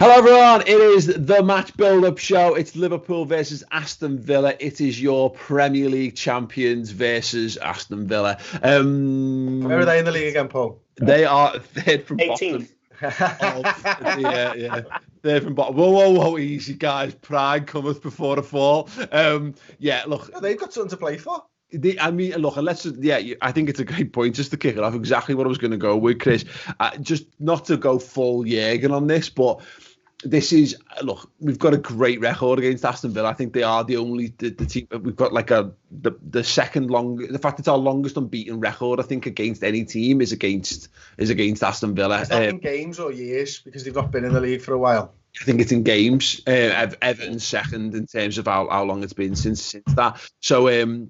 Hello everyone, it is the match build-up show. It's Liverpool versus Aston Villa. It is your Premier League champions versus Aston Villa. Where are they in the league again, Paul? They are third from 18th. bottom. Yeah. Third from bottom. Whoa, easy guys. Pride cometh before the fall. Look. They've got something to play for. I think it's a great point just to kick it off. Exactly what I was going to go with, Chris. Just not to go full Jürgen on this, but this is, look, we've got a great record against Aston Villa. I think they are the team. We've got like the second longest. The fact it's our longest unbeaten record, I think, against any team is against Aston Villa. Is that in games or years? Because they've not been in the league for a while. I think it's in games. Everton's second in terms of how long it's been since that. So.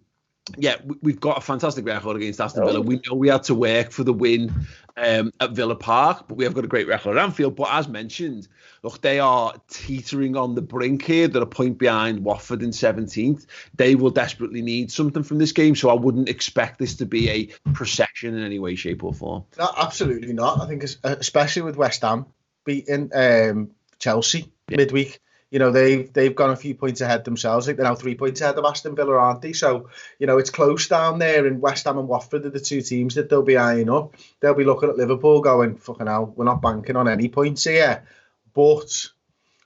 We've got a fantastic record against Aston Villa. We know we had to work for the win at Villa Park, but we have got a great record at Anfield. But as mentioned, look, they are teetering on the brink here. They're a point behind Watford in 17th. They will desperately need something from this game, so I wouldn't expect this to be a procession in any way, shape or form. No, absolutely not. I think especially with West Ham beating Chelsea midweek. You know, they've gone a few points ahead themselves. I think they're now 3 points ahead of Aston Villa, aren't they? So, you know, it's close down there, and West Ham and Watford are the two teams that they'll be eyeing up. They'll be looking at Liverpool going, fucking hell, we're not banking on any points here. But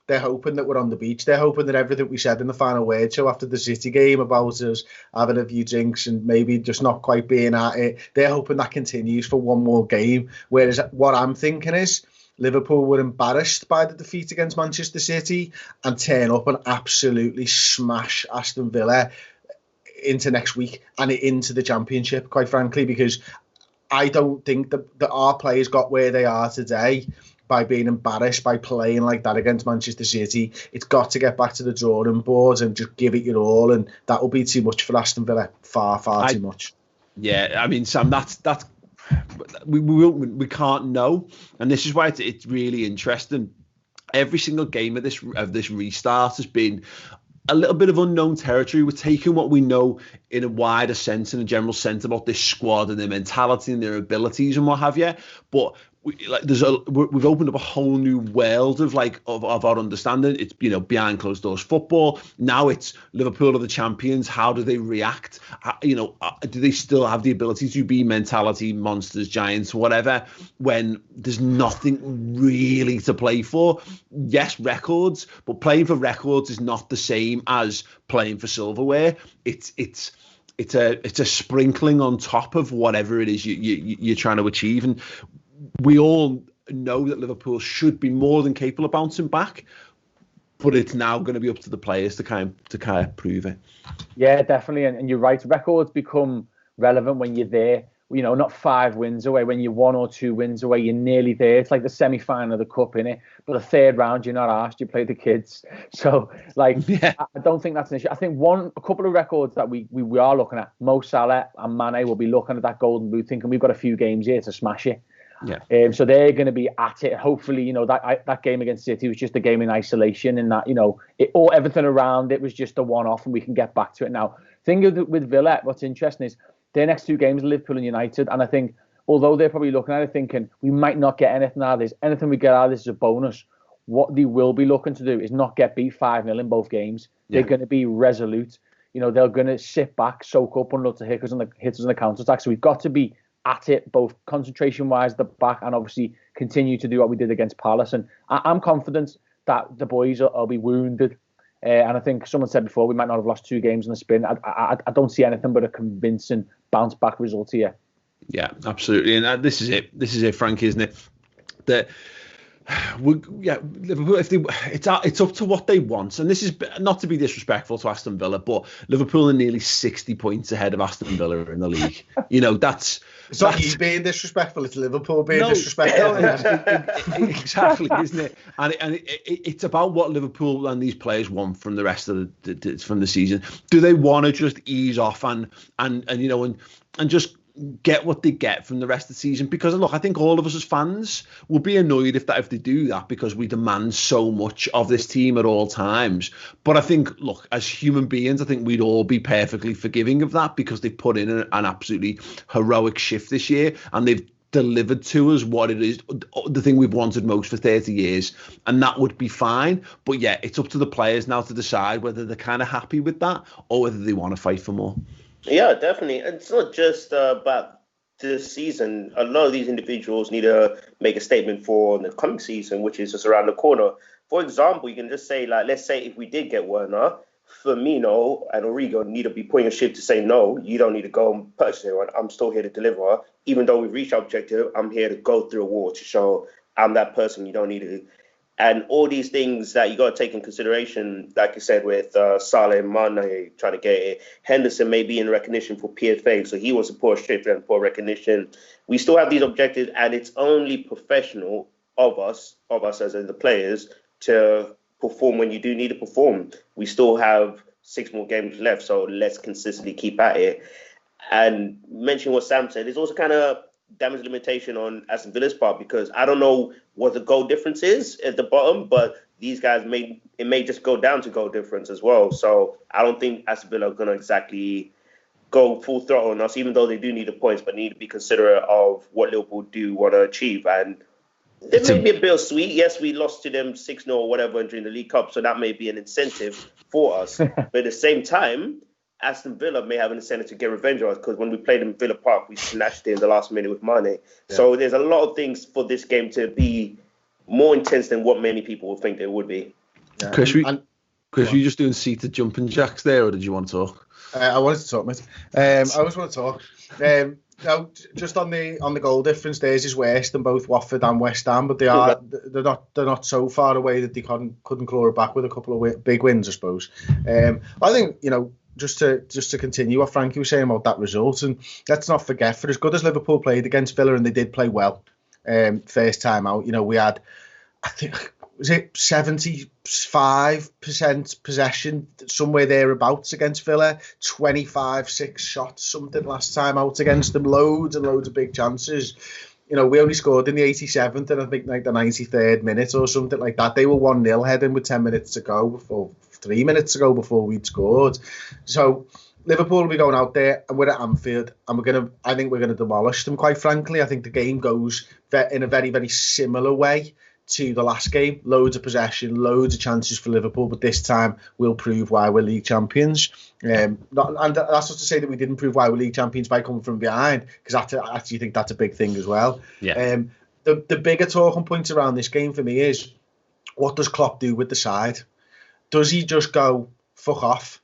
they're hoping that we're on the beach. They're hoping that everything we said in the final word show after the City game about us having a few drinks and maybe just not quite being at it, they're hoping that continues for one more game. Whereas what I'm thinking is, Liverpool were embarrassed by the defeat against Manchester City and turn up and absolutely smash Aston Villa into next week and into the Championship, quite frankly, because I don't think that our players got where they are today by being embarrassed by playing like that against Manchester City. It's got to get back to the drawing board and just give it your all, and that will be too much for Aston Villa. Far too much. Yeah, I mean, Sam, that's we can't know, and this is why it's really interesting. Every single game of this restart has been a little bit of unknown territory. We're taking what we know in a wider sense, in a general sense, about this squad and their mentality and their abilities and what have you. But we've opened up a whole new world of our understanding. It's, you know, behind closed doors football. Now it's Liverpool are the champions. How do they react? Do they still have the ability to be mentality monsters, giants, whatever, when there's nothing really to play for? Yes, records, but playing for records is not the same as playing for silverware. It's a sprinkling on top of whatever it is you're trying to achieve. And we all know that Liverpool should be more than capable of bouncing back, but it's now going to be up to the players to kind of prove it. Yeah, definitely. And you're right. Records become relevant when you're there. You know, not 5 wins away. When you're 1 or 2 wins away, you're nearly there. It's like the semi-final of the cup, innit? But the third round, you're not asked. You play the kids. So, I don't think that's an issue. I think a couple of records that we are looking at, Mo Salah and Mane will be looking at that golden boot, thinking we've got a few games here to smash it. Yeah. So they're going to be at it. Hopefully, you know, that game against City was just a game in isolation, and that, you know, everything around it was just a one-off, and we can get back to it now. Thing with Villa, what's interesting is their next 2 games, Liverpool and United, and I think although they're probably looking at it thinking we might not get anything out of this, anything we get out of this is a bonus. What they will be looking to do is not get beat 5-0 in both games. Yeah. They're going to be resolute. You know, they're going to sit back, soak up, and look to hit us on the counter-attack. So we've got to be at it, both concentration-wise at the back, and obviously continue to do what we did against Palace. And I'm confident that the boys will be wounded. And I think someone said before, we might not have lost 2 games in the spin. I don't see anything but a convincing bounce-back result here. Yeah, absolutely. And this is it. This is it, Frankie, isn't it? That Liverpool, it's up to what they want, and this is not to be disrespectful to Aston Villa, but Liverpool are nearly 60 points ahead of Aston Villa in the league. You know, it's not you being disrespectful, it's Liverpool being disrespectful. Exactly, isn't it? And it's about what Liverpool and these players want from the rest of from the season. Do they want to just ease off and you know and just get what they get from the rest of the season? Because look, I think all of us as fans will be annoyed if they do that, because we demand so much of this team at all times. But I think, look, as human beings, I think we'd all be perfectly forgiving of that, because they've put in an absolutely heroic shift this year, and they've delivered to us what it is, the thing we've wanted most for 30 years, and that would be fine. But yeah, it's up to the players now to decide whether they're kind of happy with that or whether they want to fight for more. Yeah, definitely. It's not just about this season. A lot of these individuals need to make a statement for the coming season, which is just around the corner. For example, you can just say, like, let's say if we did get Werner, Firmino and Origi need to be putting a shift to say, no, you don't need to go and purchase anyone. I'm still here to deliver. Even though we've reached our objective, I'm here to go through a wall to show I'm that person you don't need to. And all these things that you got to take in consideration, like you said, with Salah and Mane trying to get it. Henderson may be in recognition for PFA, so he wants to push straight and for recognition. We still have these objectives, and it's only professional of us as in the players, to perform when you do need to perform. We still have 6 more games left, so let's consistently keep at it. And mention what Sam said, there's also kind of damage limitation on Aston Villa's part, because I don't know what the goal difference is at the bottom, but these guys may just go down to goal difference as well. So I don't think Aston Villa are going to exactly go full throttle on us, even though they do need the points, but need to be considerate of what Liverpool do want to achieve. And there may be a bit of sweet. Yes, we lost to them 6-0 or whatever during the League Cup, so that may be an incentive for us. But at the same time, Aston Villa may have an incentive to get revenge on us, because when we played in Villa Park, we snatched it in the last minute with Mane. Yeah. So there's a lot of things for this game to be more intense than what many people would think it would be. Yeah. Chris, were you just doing seated jumping jacks there, or did you want to talk? I wanted to talk, mate. I always want to talk. No, just on the goal difference, theirs is worse than both Watford and West Ham, but they're not so far away that they couldn't claw it back with a couple of big wins, I suppose. I think, just to continue what Frankie was saying about that result, and let's not forget, for as good as Liverpool played against Villa, and they did play well first time out, we had, I think, was it 75% possession, somewhere thereabouts against Villa, 25-6 shots, something last time out against them, loads and loads of big chances. We only scored in the 87th and I think like the 93rd minute or something like that. They were 1-0 heading with 10 minutes to go, 3 minutes to go before we'd scored. So Liverpool will be going out there, and we're at Anfield, and I think we're gonna demolish them, quite frankly. I think the game goes in a very, very similar way to the last game. Loads of possession, loads of chances for Liverpool, but this time we'll prove why we're league champions. And that's not to say that we didn't prove why we're league champions by coming from behind, because I actually think that's a big thing as well. Yeah. The bigger talking point around this game for me is, what does Klopp do with the side? Does he just go, fuck off,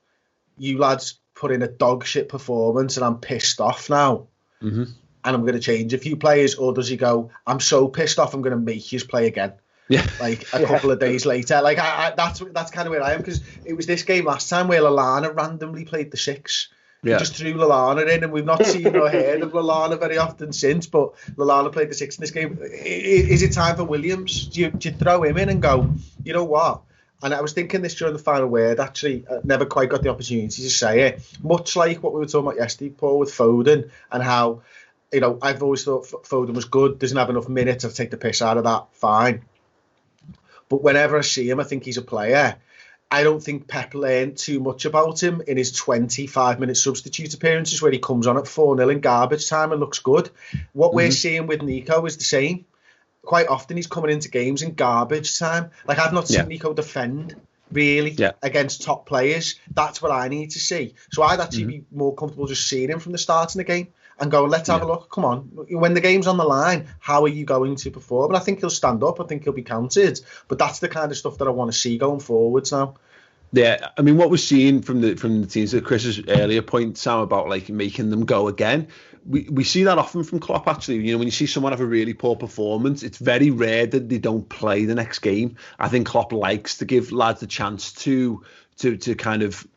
you lads put in a dog shit performance and I'm pissed off now? Mm-hmm. And I'm going to change a few players, or does he go, I'm so pissed off, I'm going to make you play again? Yeah. Like a couple of days later. Like that's kind of where I am, because it was this game last time where Lallana randomly played the 6. Yeah. We just threw Lallana in, and we've not seen or heard of Lallana very often since, but Lallana played the 6 in this game. Is it time for Williams? Do you throw him in and go, you know what? And I was thinking this during the final word, actually. I never quite got the opportunity to say it. Much like what we were talking about yesterday, Paul, with Foden, and how, I've always thought Foden was good, doesn't have enough minutes, I'll take the piss out of that, fine. But whenever I see him, I think he's a player. I don't think Pep learned too much about him in his 25-minute substitute appearances, where he comes on at 4-0 in garbage time and looks good. What we're seeing with Nico is the same. Quite often he's coming into games in garbage time. Like, I've not seen Nico defend, really, against top players. That's what I need to see. So I'd actually be more comfortable just seeing him from the start in the game and go, let's have a look. Come on. When the game's on the line, how are you going to perform? And I think he'll stand up. I think he'll be counted. But that's the kind of stuff that I want to see going forwards now. Yeah, I mean, what we're seeing from the teams, to Chris's earlier point, Sam, about like making them go again, we see that often from Klopp, actually. When you see someone have a really poor performance, it's very rare that they don't play the next game. I think Klopp likes to give lads the chance to kind of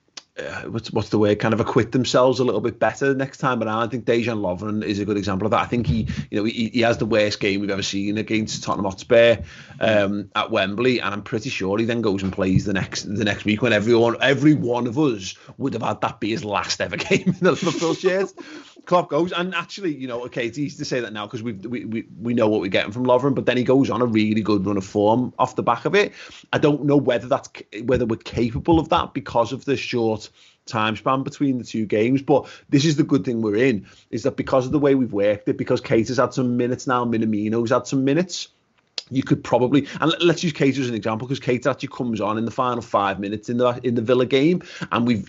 what's the word, kind of acquit themselves a little bit better next time around. I think Dejan Lovren is a good example of that. I think he has the worst game we've ever seen against Tottenham Hotspur at Wembley, and I'm pretty sure he then goes and plays the next week when every one of us would have had that be his last ever game in the Liverpool shirt. Klopp goes, and actually, okay, it's easy to say that now because we know what we're getting from Lovren, but then he goes on a really good run of form off the back of it. I don't know whether we're capable of that because of the short time span between the two games. But this is the good thing we're in, is that because of the way we've worked it, because Keita's had some minutes now, Minamino's had some minutes, you could probably, and let's use Keita as an example, because Keita actually comes on in the final 5 minutes in the Villa game, and we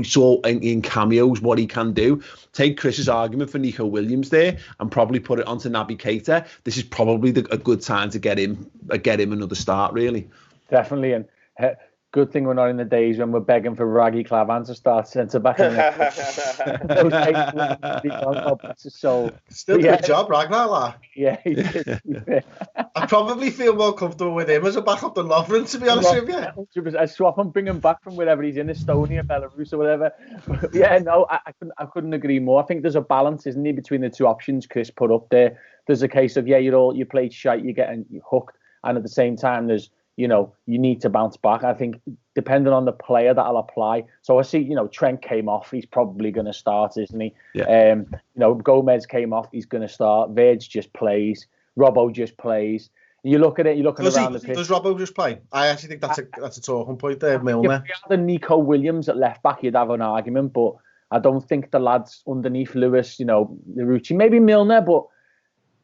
saw in cameos what he can do. Take Chris's argument for Nico Williams there, and probably put it onto Naby Keita. This is probably a good time to get him another start, really. Definitely, and good thing we're not in the days when we're begging for Raggy Clavan to start centre back. So still good job, Ragnar. Yeah, he did. I probably feel more comfortable with him as a backup than Lovren, to be honest with you. 100%. I swap him, bring him back from wherever he's in, Estonia, Belarus, or whatever. But yeah, no, I couldn't agree more. I think there's a balance, isn't there, between the two options Chris put up there. There's a case of you played shite, you're getting hooked, and at the same time there's, you need to bounce back. I think depending on the player that'll apply. So I see, Trent came off. He's probably going to start, isn't he? Yeah. Gomez came off. He's going to start. Verge just plays. Robbo just plays. You look at it. You're looking around the pitch. Does Robbo just play? I actually think that's a talking point there, Milner. If you had the Nico Williams at left back, you'd have an argument. But I don't think the lads underneath Lewis, Larouci, maybe Milner, but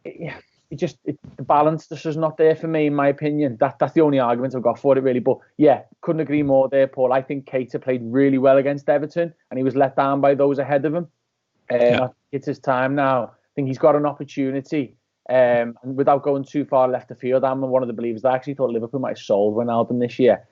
the balance just is not there for me, in my opinion. That's the only argument I've got for it, really. But yeah, couldn't agree more there, Paul. I think Keita played really well against Everton, and he was let down by those ahead of him. I think it's his time now. I think he's got an opportunity. And without going too far left of field, I'm one of the believers that I actually thought Liverpool might have sold Wijnaldum this year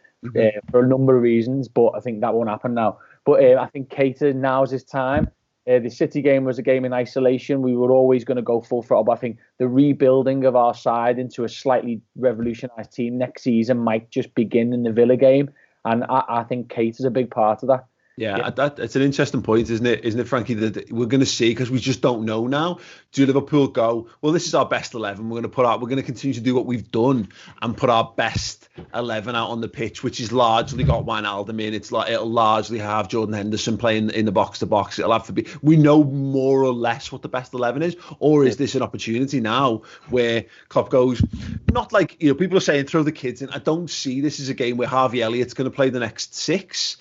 for a number of reasons, but I think that won't happen now. But I think Keita, now's his time. The City game was a game in isolation. We were always going to go full throttle. But I think the rebuilding of our side into a slightly revolutionised team next season might just begin in the Villa game. And I think Keita's a big part of that. Yeah, it's an interesting point, isn't it, Frankie, that we're going to see, because we just don't know now. Do Liverpool go, well, this is our best 11. We're going to continue to do what we've done and put our best 11 out on the pitch, which is largely got Wijnaldum in. It'll largely have Jordan Henderson playing in the box to box. It'll have to be. We know more or less what the best 11 is, or is this an opportunity now where Klopp goes, not like, people are saying throw the kids in. I don't see this as a game where Harvey Elliott's going to play the next 6.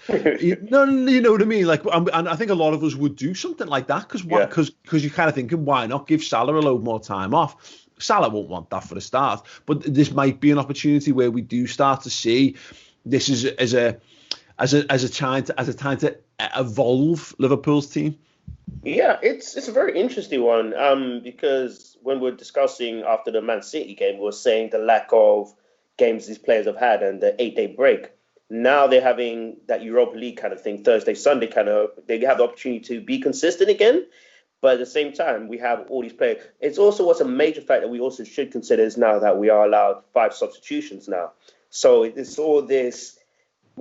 No. You know what I mean? Like, and I think a lot of us would do something like that because you're kind of thinking, why not give Salah a load more time off? Salah won't want that for the start, but this might be an opportunity where we do start to see this as a time to evolve Liverpool's team. Yeah, it's a very interesting one because when we're discussing after the Man City game, we were saying the lack of games these players have had and the 8-day break. Now they're having that Europa League kind of thing, Thursday, Sunday kind of, they have the opportunity to be consistent again. But at the same time, we have all these players. It's also what's a major fact that we also should consider is now that we are allowed 5 substitutions now. So it's all this,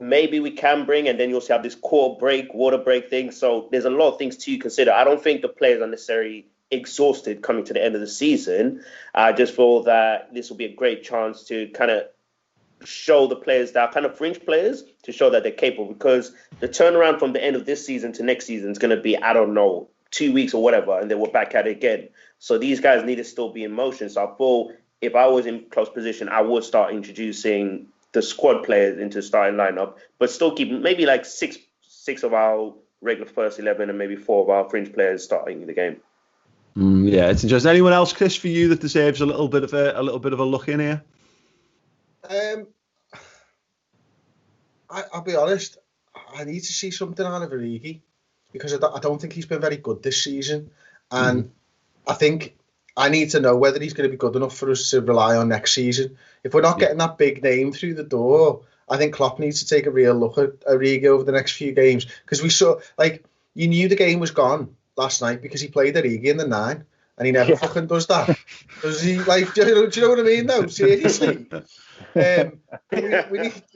maybe we can bring, and then you also have this core break, water break thing. So there's a lot of things to consider. I don't think the players are necessarily exhausted coming to the end of the season. I just feel that this will be a great chance to kind of show the players that are kind of fringe players to show that they're capable, because the turnaround from the end of this season to next season is going to be, I don't know, 2 weeks or whatever, and then we're back at it again. So these guys need to still be in motion. So I thought if I was in close position, I would start introducing the squad players into the starting lineup, but still keep maybe like six of our regular first 11 and maybe 4 of our fringe players starting the game. Yeah, it's interesting. Anyone else, Chris, for you that deserves a little bit of a look in here? I'll be honest, I need to see something out of Origi because I don't think he's been very good this season, and I think I need to know whether he's going to be good enough for us to rely on next season. If we're not getting that big name through the door, I think Klopp needs to take a real look at Origi over the next few games, because we saw, like, you knew the game was gone last night because he played Origi in the 9. And he never fucking does that. Does he? Like, do you know what I mean? No, seriously.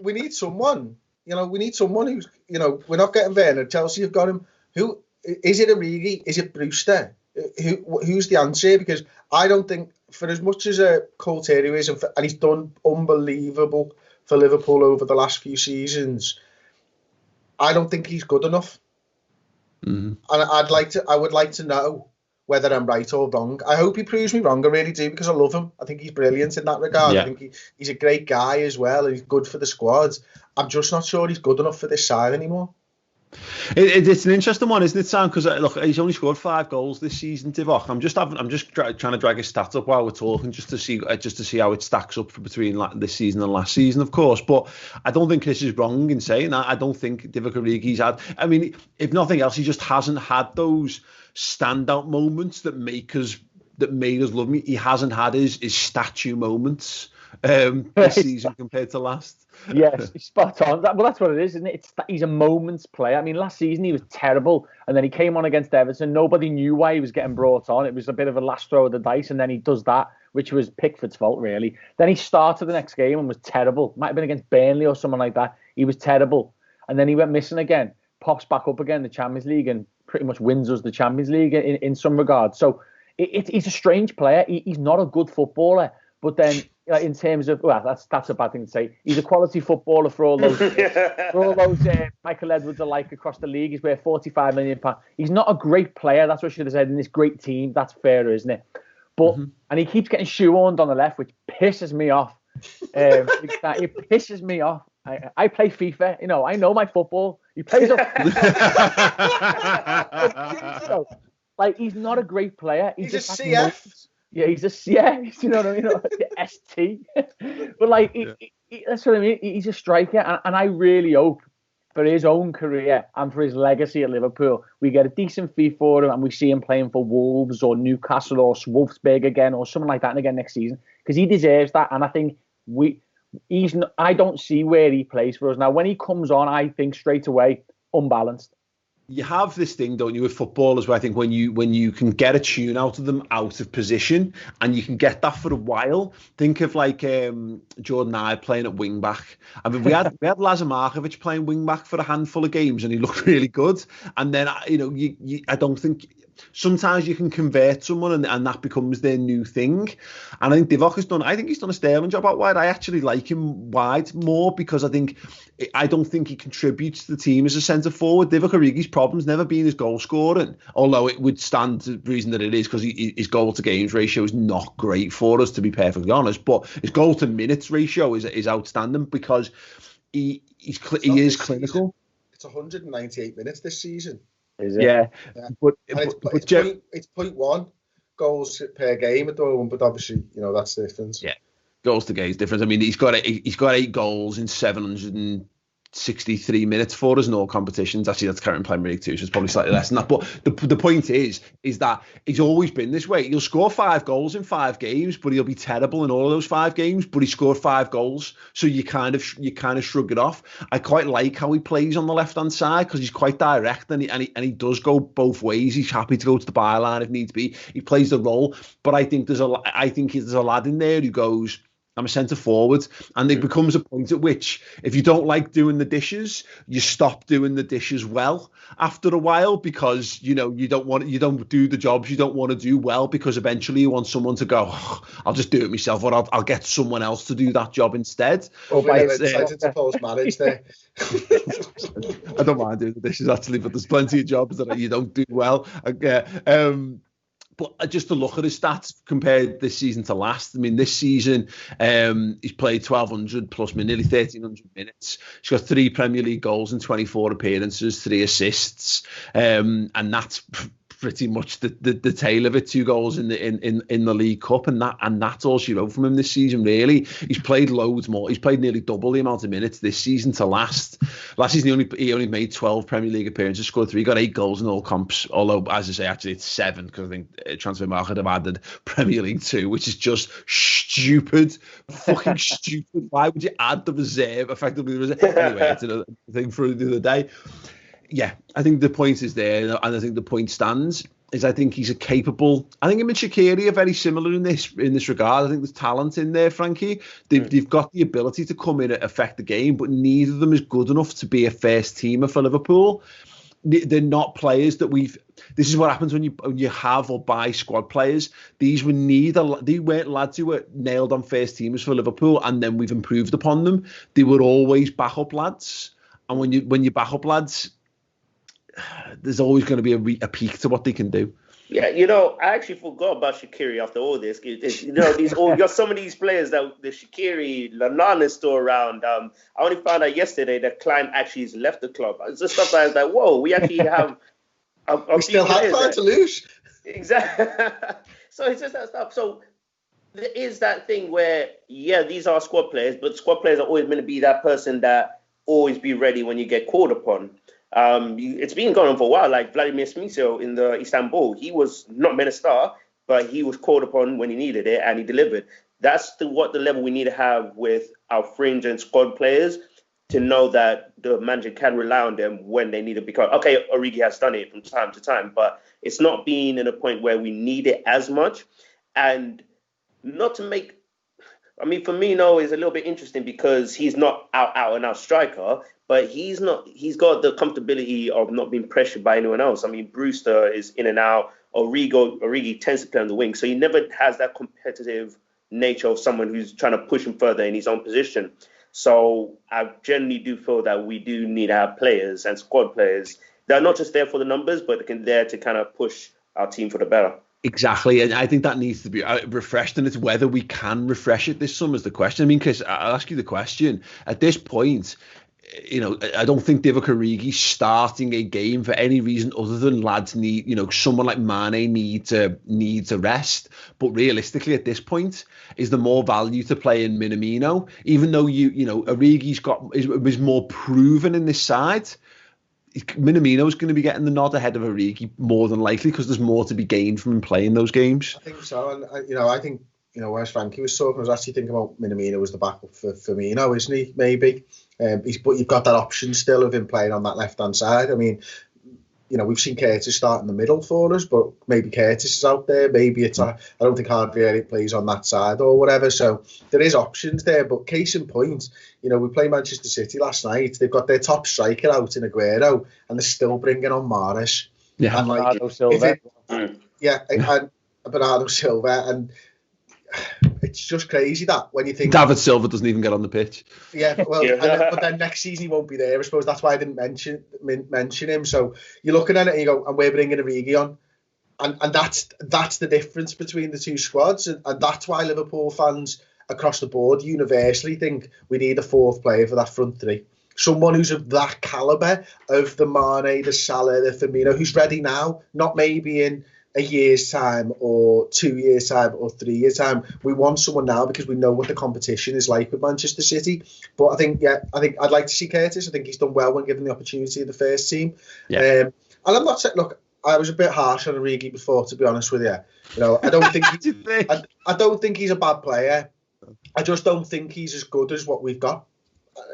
We need someone. We need someone who's. We're not getting Werner. Chelsea have got him. Who is it? Origi? Is it Brewster? Who's the answer? Because I don't think, for as much as Cole Terry is, and he's done unbelievable for Liverpool over the last few seasons, I don't think he's good enough. And I would like to know whether I'm right or wrong. I hope he proves me wrong. I really do, because I love him. I think he's brilliant in that regard. Yeah. I think he's a great guy as well, and he's good for the squad. I'm just not sure he's good enough for this side anymore. It's an interesting one, isn't it, Sam? Because look, he's only scored 5 goals this season, Divock. I'm just trying to drag his stats up while we're talking, just to see how it stacks up between this season and last season, of course. But I don't think Chris is wrong in saying that. I don't think Divock Origi's had. I mean, if nothing else, he just hasn't had those standout moments that made us love him. He hasn't had his statue moments this season compared to last. Yes, spot on. Well, that's what it is, isn't it? He's a moments player. I mean, last season he was terrible, and then he came on against Everton. Nobody knew why he was getting brought on. It was a bit of a last throw of the dice, and then he does that, which was Pickford's fault, really. Then he started the next game and was terrible. Might have been against Burnley or something like that. He was terrible. And then he went missing again, pops back up again in the Champions League, and pretty much wins us the Champions League in some regards. So he's a strange player. He's not a good footballer, but then in terms of, well, that's a bad thing to say. He's a quality footballer for all those Michael Edwards alike across the league. He's worth £45 million. He's not a great player. That's what I should have said. In this great team, that's fair, isn't it? But and he keeps getting shoehorned on the left, which pisses me off. It pisses me off. I play FIFA. I know my football. He plays up. Like, he's not a great player. He's just a CF. Yeah, he's a you know what I mean? ST. But like, that's what I mean. He's a striker, and I really hope for his own career and for his legacy at Liverpool, we get a decent fee for him, and we see him playing for Wolves or Newcastle or Wolfsburg again or something like that again next season, because he deserves that. And I think I don't see where he plays for us now. When he comes on, I think straight away unbalanced. You have this thing, don't you, with footballers, where I think when you can get a tune out of them out of position, and you can get that for a while. Think of like Jordan Ibe playing at wing back. I mean, we had Lazar Markovic playing wing back for a handful of games, and he looked really good. And then I don't think. Sometimes you can convert someone and that becomes their new thing. And I think Divock he's done a sterling job out wide. I actually like him wide more because I don't think he contributes to the team as a centre forward. Divock Origi's problem's never been his goal scoring, although it would stand to the reason that it is because his goal to games ratio is not great for us, to be perfectly honest. But his goal to minutes ratio is outstanding because he is clinical. It's 198 minutes this season. Is it? Yeah. But it's 0.1 goals per game at the moment, but obviously, that's the difference. Yeah, goals to games difference. I mean, he's got 8 goals in 763 minutes for us in all competitions. Actually, that's current Premier League too, so it's probably slightly less than that. But the point is that he's always been this way. He'll score 5 goals in 5 games, but he'll be terrible in all of those 5 games. But he scored 5 goals, so you kind of shrug it off. I quite like how he plays on the left hand side because he's quite direct and he does go both ways. He's happy to go to the byline if needs be. He plays the role, but I think there's a lad in there who goes, I'm a centre forward, and it becomes a point at which if you don't like doing the dishes, you stop doing the dishes well after a while because you don't do the jobs you don't want to do well because eventually you want someone to go, I'll just do it myself, or I'll get someone else to do that job instead. Or excited to post marriage there. I don't mind doing the dishes actually, but there's plenty of jobs that you don't do well. But just to look at his stats compared this season to last, I mean, this season he's played 1,200 plus nearly 1,300 minutes. He's got 3 Premier League goals in 24 appearances, 3 assists, and that's pretty much the tail of it. 2 goals in the League Cup, and that's all she wrote from him this season. Really, he's played loads more. He's played nearly double the amount of minutes this season to last. Last season he only made 12 Premier League appearances, scored 3, got 8 goals in all comps. Although, as I say, actually it's 7 because I think Transfer Market have added Premier League 2, which is just stupid, fucking stupid. Why would you add the reserve? Effectively, the reserve. Anyway, it's another thing for the other day. Yeah, I think the point is there, and I think the point stands. Is I think he's I think him and Shaqiri are very similar in this regard. I think there's talent in there, Frankie. They've got the ability to come in and affect the game, but neither of them is good enough to be a first teamer for Liverpool. They're not players that this is what happens when you have or buy squad players. They weren't lads who were nailed on first teamers for Liverpool, and then we've improved upon them. They were always backup lads, and when you back up lads, there's always going to be a peak to what they can do. Yeah, I actually forgot about Shaqiri after all this. You got some of these players that the Shaqiri, Lallana is still around. I only found out yesterday that Klein actually has left the club. It's just stuff like that. Whoa, we actually have. We still have time to lose. Exactly. So it's just that stuff. So there is that thing where, these are squad players, but squad players are always going to be that person that always be ready when you get called upon. It's been going on for a while, like Vladimir Smisel in the Istanbul. He was not meant to start, but he was called upon when he needed it, and he delivered. That's what the level we need to have with our fringe and squad players, to know that the manager can rely on them when they need it. Because, okay, Origi has done it from time to time, but it's not been in a point where we need it as much. And not to make... I mean, Firmino is a little bit interesting because he's not out and out striker, but he's got the comfortability of not being pressured by anyone else. I mean, Brewster is in and out. Origi tends to play on the wing, so he never has that competitive nature of someone who's trying to push him further in his own position. So I generally do feel that we do need to have players and squad players that are not just there for the numbers, but there to kind of push our team for the better. Exactly, and I think that needs to be refreshed, and it's whether we can refresh it this summer is the question. I mean, Chris, I'll ask you the question. At this point, I don't think Divock Origi's starting a game for any reason other than lads need, someone like Mane needs a rest. But realistically, at this point, is there more value to play in Minamino? Even though Origi's is more proven in this side, Minamino's going to be getting the nod ahead of Origi more than likely because there's more to be gained from him playing those games. I think so, and I think whereas Frankie was talking, I was actually thinking about Minamino as the backup for Firmino, isn't he? Maybe, but you've got that option still of him playing on that left hand side. I mean, we've seen Curtis start in the middle for us, but maybe Curtis is out there. Maybe it's I don't think Harvey plays on that side or whatever. So there is options there. But case in point, we played Manchester City last night. They've got their top striker out in Aguero, and they're still bringing on Mahrez. Yeah, and Bernardo Silva. And Bernardo Silva, and it's just crazy that when you think David Silva doesn't even get on the pitch. Yeah, well, but then next season he won't be there. I suppose that's why I didn't mention him. So you're looking at it and you go, and we're bringing Origi on, and that's the difference between the two squads, and that's why Liverpool fans across the board universally think we need a fourth player for that front three. Someone who's of that calibre of the Mane, the Salah, the Firmino, who's ready now, not maybe in a year's time or 2 years' time or 3 years' time. We want someone now because we know what the competition is like with Manchester City. But I think I'd like to see Curtis. I think he's done well when given the opportunity in the first team. Yeah. And I'm not saying, look, I was a bit harsh on Origi before, to be honest with you. I don't think I don't think he's a bad player. I just don't think he's as good as what we've got.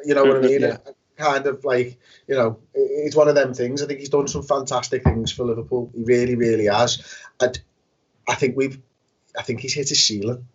You know what I mean? Yeah. Kind of like, it's one of them things. I think he's done some fantastic things for Liverpool. He really, really has. I think he's hit his ceiling.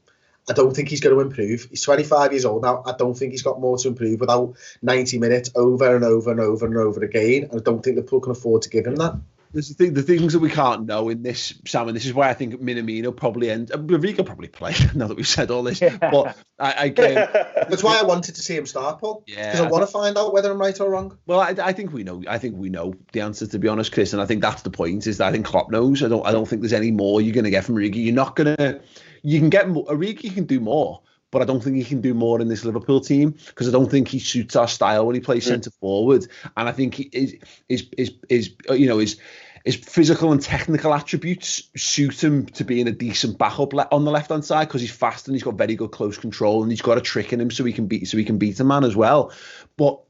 I don't think he's going to improve. He's 25 years old now. I don't think he's got more to improve without 90 minutes over and over and over and over again. I don't think Liverpool can afford to give him that. There's the things that we can't know in this, Sam, and this is why I think Minamino probably ends. Riga probably play now that we've said all this. But that's why I wanted to see him start, Paul. Yeah, because I want to find out whether I'm right or wrong. Well, I think we know. I think we know the answer, to be honest, Chris. And I think that's the point. Is that I think Klopp knows. I don't think there's any more you're going to get from Riga. You're not going to. You can get more. Origi can do more. But I don't think he can do more in this Liverpool team because I don't think he suits our style when he plays centre forward. And I think his physical and technical attributes suit him to being a decent backup on the left hand side because he's fast and he's got very good close control and he's got a trick in him so he can beat a man as well. But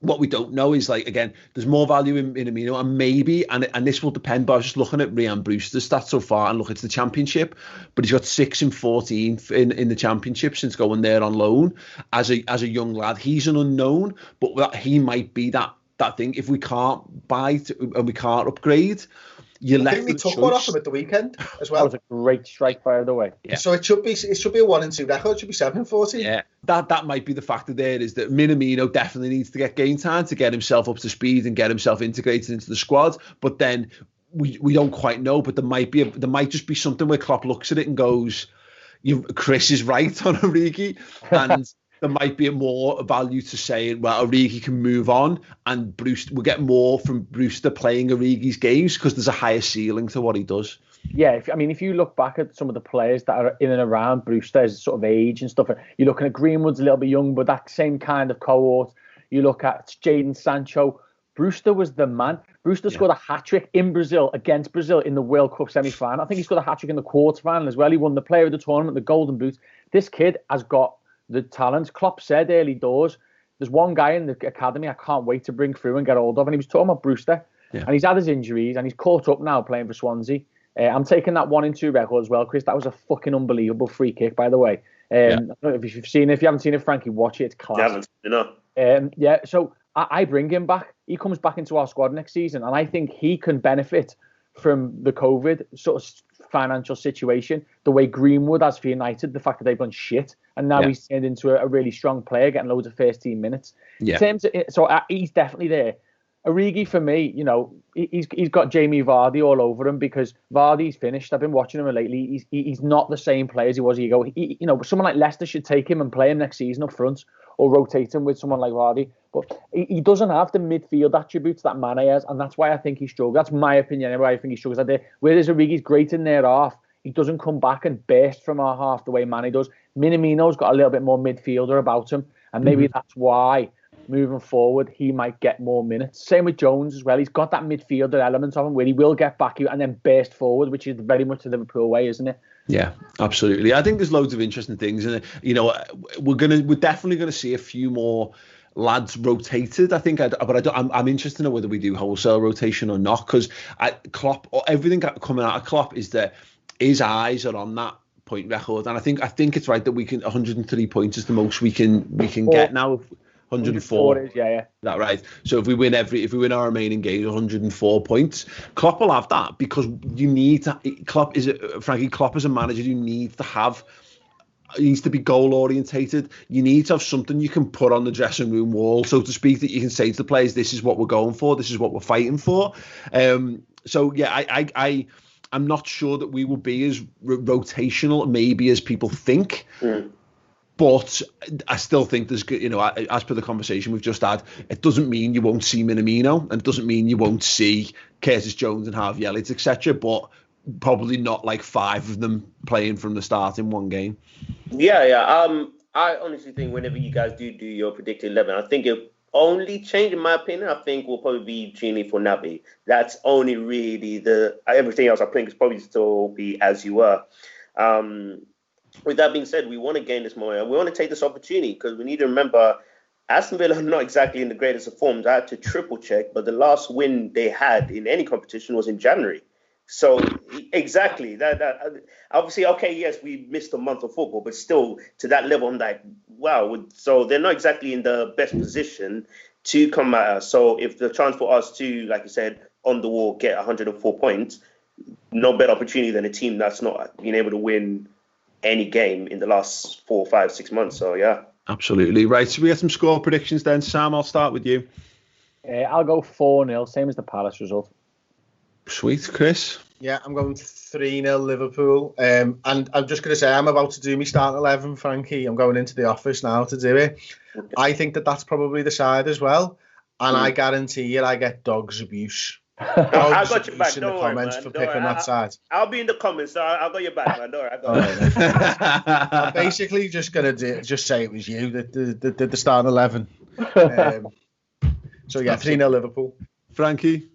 what we don't know is, like, again, there's more value in Minamino, and maybe, and this will depend, but I was just looking at Ryan Brewster's stats so far, and look, it's the Championship, but he's got 6 and 14 in the Championship since going there on loan as a young lad. He's an unknown, but he might be that thing. If we can't buy and we can't upgrade, you're left with a choice. We took one off him at the weekend as well. That was a great strike, by the way. Yeah. So it should be a 1-2 record. It should be 7-14. Yeah, that might be the factor there. Is that Minamino definitely needs to get game time to get himself up to speed and get himself integrated into the squad. But then we don't quite know. But there might just be something where Klopp looks at it and goes, "Chris is right on Origi," and there might be more value to saying, well, Origi can move on and we'll get more from Brewster playing Origi's games because there's a higher ceiling to what he does. Yeah, if you look back at some of the players that are in and around Brewster's sort of age and stuff, you're looking at Greenwood's a little bit young, but that same kind of cohort. You look at Jadon Sancho. Brewster was the man. Brewster scored a hat-trick in Brazil against Brazil in the World Cup semi-final. I think he scored a hat-trick in the quarter-final as well. He won the player of the tournament, the Golden Boot. This kid has got the talent. Klopp said early doors, there's one guy in the academy I can't wait to bring through and get hold of, and he was talking about Brewster. Yeah. And he's had his injuries, and he's caught up now playing for Swansea. I'm taking that 1-2 record as well, Chris. That was a fucking unbelievable free kick, by the way. I don't know if you've seen it. If you haven't seen it, Frankie, watch it. It's class. So I bring him back. He comes back into our squad next season, and I think he can benefit from the COVID sort of financial situation, the way Greenwood has for United, the fact that they've done shit, and now he's turned into a really strong player, getting loads of first team minutes. Yeah. He's definitely there. Origi, for me, he's got Jamie Vardy all over him because Vardy's finished. I've been watching him lately. He's not the same player as he was a year ago. Someone like Leicester should take him and play him next season up front or rotate him with someone like Vardy. But he doesn't have the midfield attributes that Mane has, and that's why I think he struggles. That's my opinion. Anyway, I think he struggles. Whereas Origi's great in their half, he doesn't come back and burst from our half the way Mane does. Minamino's got a little bit more midfielder about him, and maybe that's why moving forward he might get more minutes. Same with Jones as well. He's got that midfielder element of him where he will get back and then burst forward, which is very much the Liverpool way, isn't it? Yeah, absolutely. I think there's loads of interesting things, and we're definitely gonna see a few more lads rotated. I think, I'm interested to know whether we do wholesale rotation or not, because Klopp, or everything coming out of Klopp is that his eyes are on that point record, and I think it's right that we can 103 points is the most we can get now. 104. Yeah. That right. So if we win our remaining games, 104 points, Klopp will have that because you need to. Klopp is a manager. You need to have. He needs to be goal orientated. You need to have something you can put on the dressing room wall, so to speak, that you can say to the players, "This is what we're going for. This is what we're fighting for." So yeah, I'm not sure that we will be as rotational maybe as people think. But I still think there's, as per the conversation we've just had, it doesn't mean you won't see Minamino, and it doesn't mean you won't see Curtis Jones and Harvey Elliott, etc. But probably not like 5 of them playing from the start in one game. Yeah. I honestly think whenever you guys do your predicted 11, I think it only change, in my opinion, I think will probably be Gini for Naby. That's only really everything else I think is probably still be as you were. With that being said, we want to gain this moment. We want to take this opportunity because we need to remember Aston Villa are not exactly in the greatest of forms. I had to triple check, but the last win they had in any competition was in January. So exactly that obviously, okay, yes, we missed a month of football, but still to that level, I'm like, wow. So they're not exactly in the best position to come at us. So if the chance for us to, like you said, on the wall, get 104 points, no better opportunity than a team that's not been able to win any game in the last 4, 5, 6 months. So yeah, absolutely right. So we get some score predictions then. Sam, I'll start with you. I'll go 4-0, same as the Palace result. Sweet. Chris? Yeah, I'm going 3-0 Liverpool. And I'm just going to say, I'm about to do my start 11, Frankie. I'm going into the office now to do it. I think that's probably the side as well. And I guarantee you I get dogs abuse. I got your back. In the comments for picking that side. I'll be in the comments. So I'll got your back, man. Don't worry. I'm basically just gonna just say it was you that did the start 11. So yeah, 3-0 Liverpool. Frankie.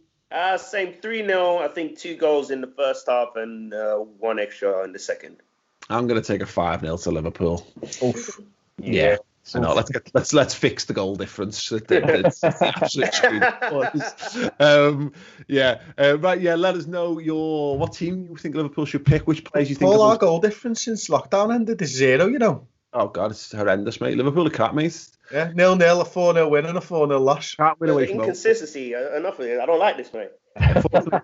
Same 3-0. I think 2 goals in the first half and 1 extra in the second. I'm gonna take a 5-0 to Liverpool. Oof. Yeah. So no, let's fix the goal difference. It's absolute right. Yeah, let us know what team you think Liverpool should pick. Which players you think? All our goal difference since lockdown ended is 0. Oh God, it's horrendous, mate. Liverpool are crap, mate. Yeah, 0-0, a 4-0 win and a 4-0 loss. Can't win away from inconsistency. Enough of it. I don't like this, mate.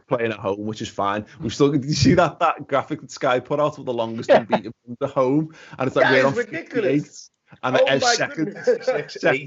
Playing at home, which is fine. We've still. Did you see that graphic that Sky put out of the longest unbeaten at home? And it's like we're on ridiculous. And second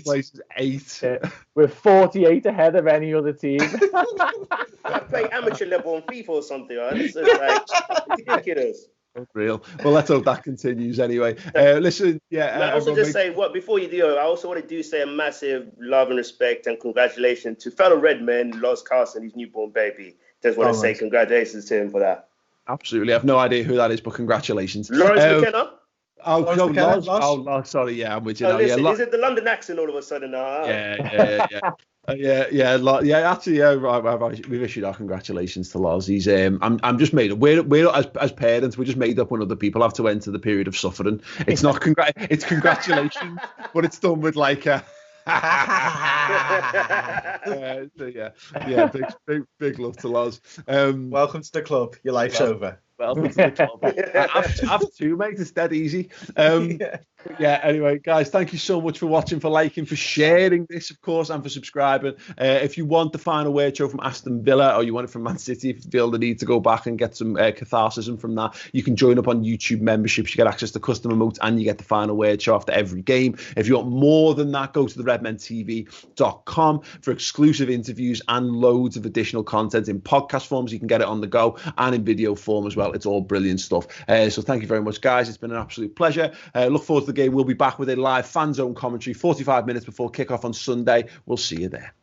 place is 8. We're 48 ahead of any other team. I play amateur level on FIFA or something. Right? This is like ridiculous. Real. Well, let's hope that continues anyway. Listen, yeah. I also just say, before you do, I also want to say a massive love and respect and congratulations to fellow Redmen, Lost Carson, his newborn baby. Just want to say congratulations to him for that. Absolutely. I have no idea who that is, but congratulations. Lawrence McKenna? Lawrence No, McKenna, Loz. Oh, Loz, sorry, yeah, I'm with you now. Listen, Yeah, is it the London accent all of a sudden now? Actually, right. We've issued our congratulations to Loz. He's I'm just made up. We're as parents, we're just made up when other people have to enter the period of suffering. It's not it's congratulations, but it's done with like a. Big love to Loz. Welcome to the club. Your life's over. Welcome to the club. Have two, mate. It's dead easy. Anyway, guys, thank you so much for watching, for liking, for sharing this, of course, and for subscribing. If you want the final word show from Aston Villa, or you want it from Man City, if you feel the need to go back and get some catharsis from that, you can join up on YouTube memberships. You get access to custom emotes, and you get the final word show after every game. If you want more than that, go to the redmentv.com for exclusive interviews and loads of additional content in podcast forms. You can get it on the go and in video form as well. It's all brilliant stuff. So thank you very much, guys. It's been an absolute pleasure. Look forward to the game. We'll be back with a live fan zone commentary 45 minutes before kickoff on Sunday. We'll see you there.